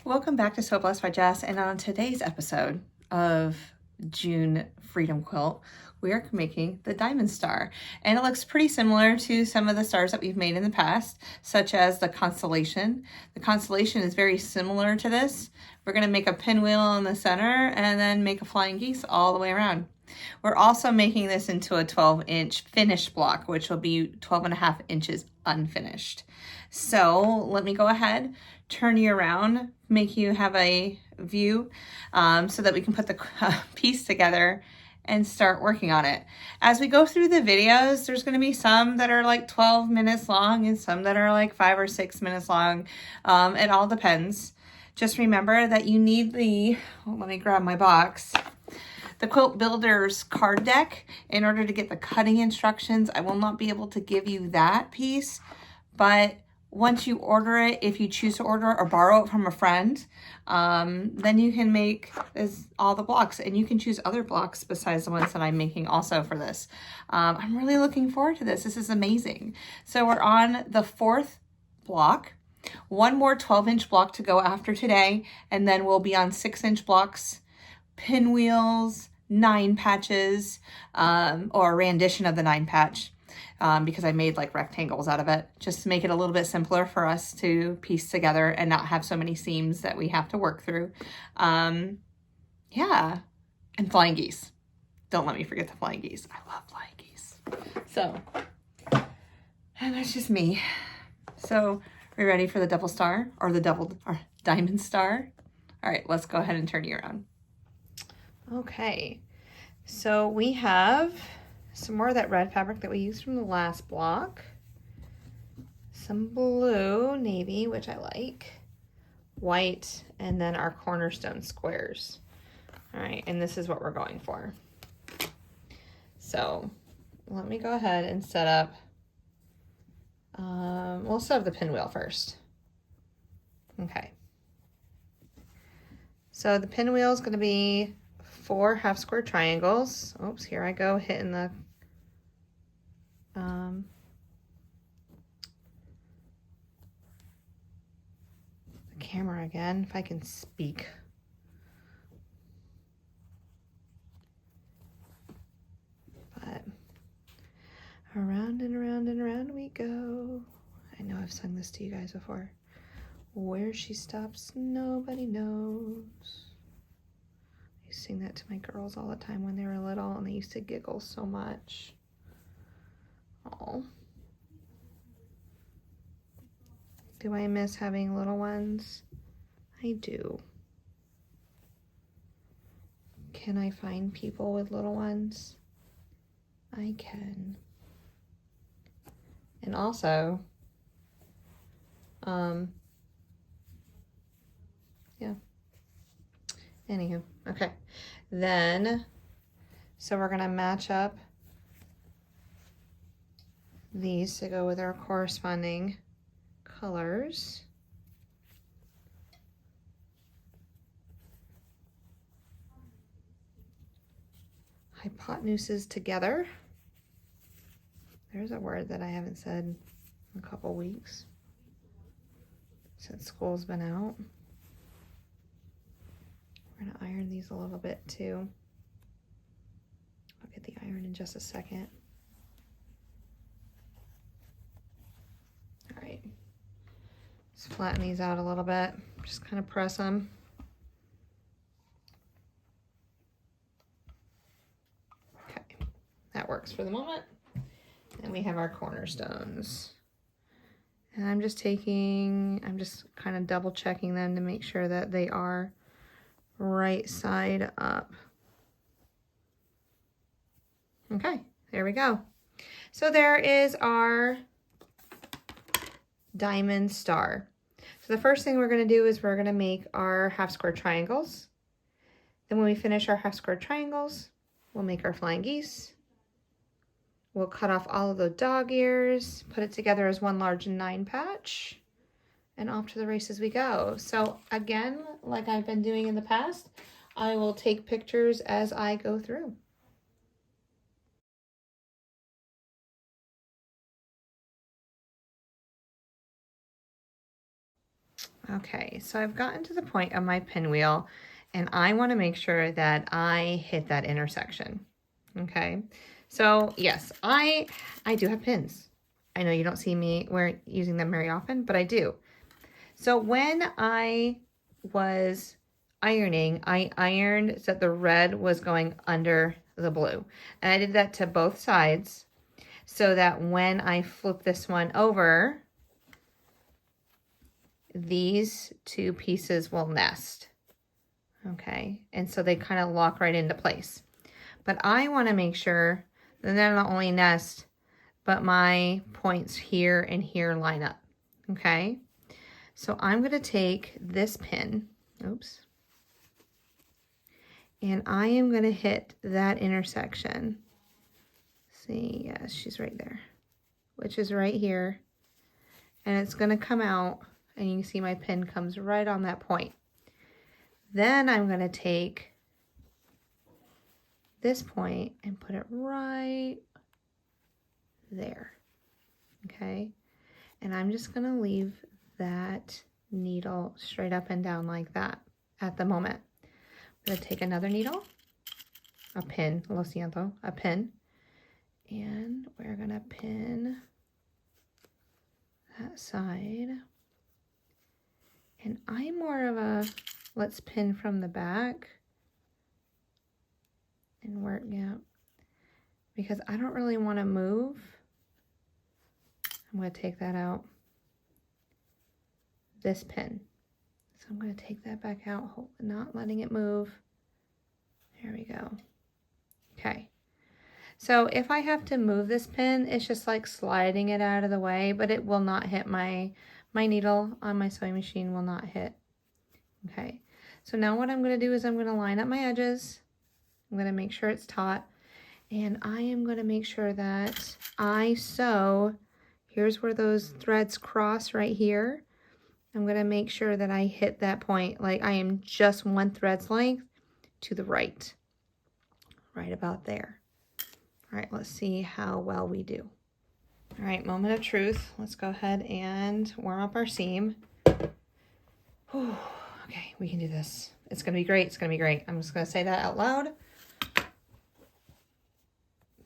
Welcome back to So Blessed by Jess, and on today's episode of June Freedom Quilt, we are making the Diamond Star, and it looks pretty similar to some of the stars that we've made in the past, such as the Constellation. The Constellation is very similar to this. We're going to make a pinwheel in the center and then make a flying geese all the way around. We're also making this into a 12-inch finished block, which will be 12.5 inches unfinished. So let me go ahead, turn you around, make you have a view so that we can put the piece together and start working on it. As we go through the videos, there's going to be some that are like 12 minutes long and some that are like 5 or 6 minutes long. It all depends. Just remember that you need let me grab my box. The Quilt Builder's card deck in order to get the cutting instructions. I will not be able to give you that piece, but once you order it, if you choose to order or borrow it from a friend, then you can make all the blocks, and you can choose other blocks besides the ones that I'm making also for this. I'm really looking forward to this. This is amazing. So we're on the 4th block. One more 12-inch block to go after today, and then we'll be on 6-inch blocks, pinwheels, 9 patches, or a rendition of the 9 patch. Because I made like rectangles out of it, just to make it a little bit simpler for us to piece together and not have so many seams that we have to work through. Yeah, and flying geese. Don't let me forget the flying geese. I love flying geese. So, and that's just me. So, are you ready for the double star or or diamond star? All right, let's go ahead and turn you around. Okay, so we have some more of that red fabric that we used from the last block, some blue, navy, which I like, white, and then our cornerstone squares. All right, and this is what we're going for. So let me go ahead and set up, we'll set up the pinwheel first. Okay. So the pinwheel is going to be 4 half square triangles. Oops, here I go hitting the camera again, if I can speak. But around and around and around we go. I know I've sung this to you guys before. Where she stops, nobody knows. I used to sing that to my girls all the time when they were little, and they used to giggle so much. Oh. Do I miss having little ones? I do. Can I find people with little ones? I can. And also, yeah. Anywho, okay. Then, so we're gonna match up these to go with our corresponding colors. Hypotenuses together. There's a word that I haven't said in a couple weeks since school's been out. We're gonna iron these a little bit too. I'll get the iron in just a second. All right, let's flatten these out a little bit. Just kind of press them. Okay, that works for the moment. And we have our cornerstones. And I'm just kind of double checking them to make sure that they are right side up. Okay, there we go. So there is our diamond star. So the first thing we're going to do is we're going to make our half square triangles. Then when we finish our half square triangles, we'll make our flying geese. We'll cut off all of the dog ears, put it together as one large 9 patch, and off to the races we go. So again, like I've been doing in the past, I will take pictures as I go through. Okay, so I've gotten to the point of my pinwheel and I want to make sure that I hit that intersection. Okay, so yes, I do have pins. I know you don't see me using them very often, but I do. So when I was ironing, I ironed so that the red was going under the blue. And I did that to both sides so that when I flip this one over, these two pieces will nest. Okay, and so they kind of lock right into place. But I want to make sure that they're not only nest, but my points here and here line up. Okay, so I'm going to take this pin, oops, and I am going to hit that intersection. See, yes, she's right there, which is right here. And it's going to come out, and you can see my pin comes right on that point. Then I'm going to take this point and put it right there. Okay, and I'm just going to leave that needle straight up and down like that at the moment. I'm going to take another needle, a pin, lo siento, a pin, and we're going to pin that side. And I'm more of a let's pin from the back and work, yeah, because I don't really want to move. I'm going to take that out, this pin. So I'm going to take that back out, not letting it move. There we go. Okay. So if I have to move this pin, it's just like sliding it out of the way, but it will not hit my needle on my sewing machine will not hit. Okay. So now what I'm going to do is I'm going to line up my edges. I'm going to make sure it's taut, and I am going to make sure that I sew. Here's where those threads cross right here. I'm going to make sure that I hit that point, like I am just one thread's length to the right about there. All right, let's see how well we do. All right, moment of truth. Let's go ahead and warm up our seam. Whew. Okay, we can do this. It's going to be great. It's going to be great. I'm just going to say that out loud.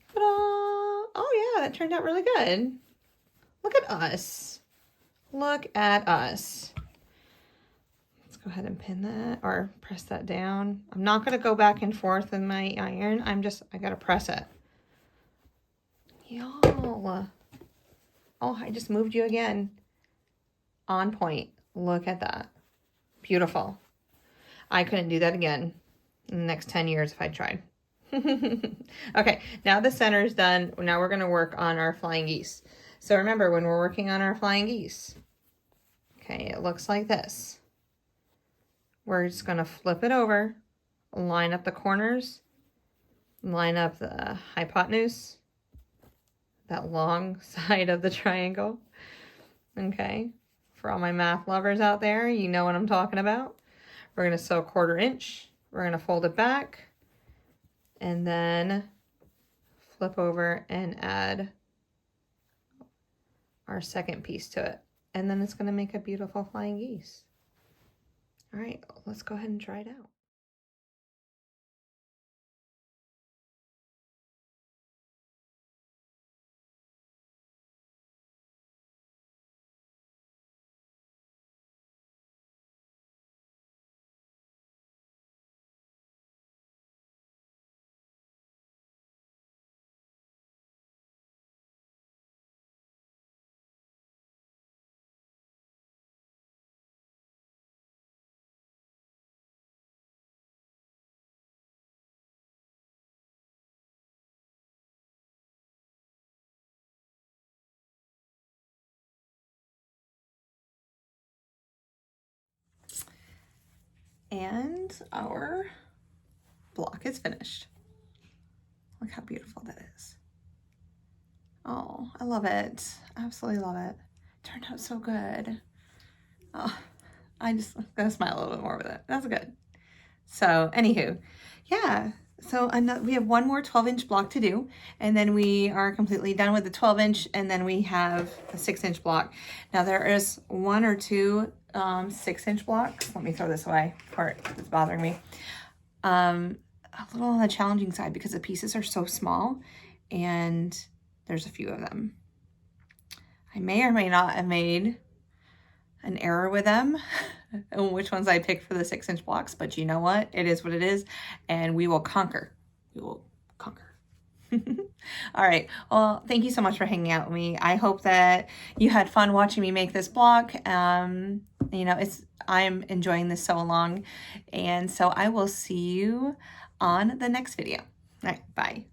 Ta-da! Oh yeah, that turned out really good. Look at us. Look at us. Let's go ahead and pin that or press that down. I'm not going to go back and forth in my iron. I got to press it. Y'all. Oh, I just moved you again. On point. Look at that. Beautiful. I couldn't do that again in the next 10 years if I tried. Okay, now the center is done. Now we're going to work on our flying geese. So remember, when we're working on our flying geese, okay, it looks like this. We're just going to flip it over, line up the corners, line up the hypotenuse, that long side of the triangle. Okay, for all my math lovers out there, you know what I'm talking about. We're going to sew 1/4 inch. We're going to fold it back and then flip over and add our second piece to it. And then it's going to make a beautiful flying geese. All right, let's go ahead and try it out. And our block is finished. Look how beautiful that is. Oh, I love it. Absolutely love it. Turned out so good. Oh, I just gonna smile a little bit more with it. That's good. So anywho, yeah. So we have one more 12-inch block to do, and then we are completely done with the 12-inch, and then we have a 6-inch block. Now there is 1 or 2 6-inch blocks. Let me throw this away before it's bothering me. A little on the challenging side because the pieces are so small and there's a few of them. I may or may not have made an error with them and which ones I picked for the 6-inch blocks, but you know what? It is what it is, and we will conquer. We will conquer. All right. Well, thank you so much for hanging out with me. I hope that you had fun watching me make this block. You know, I'm enjoying this so long, and so I will see you on the next video. All right. Bye.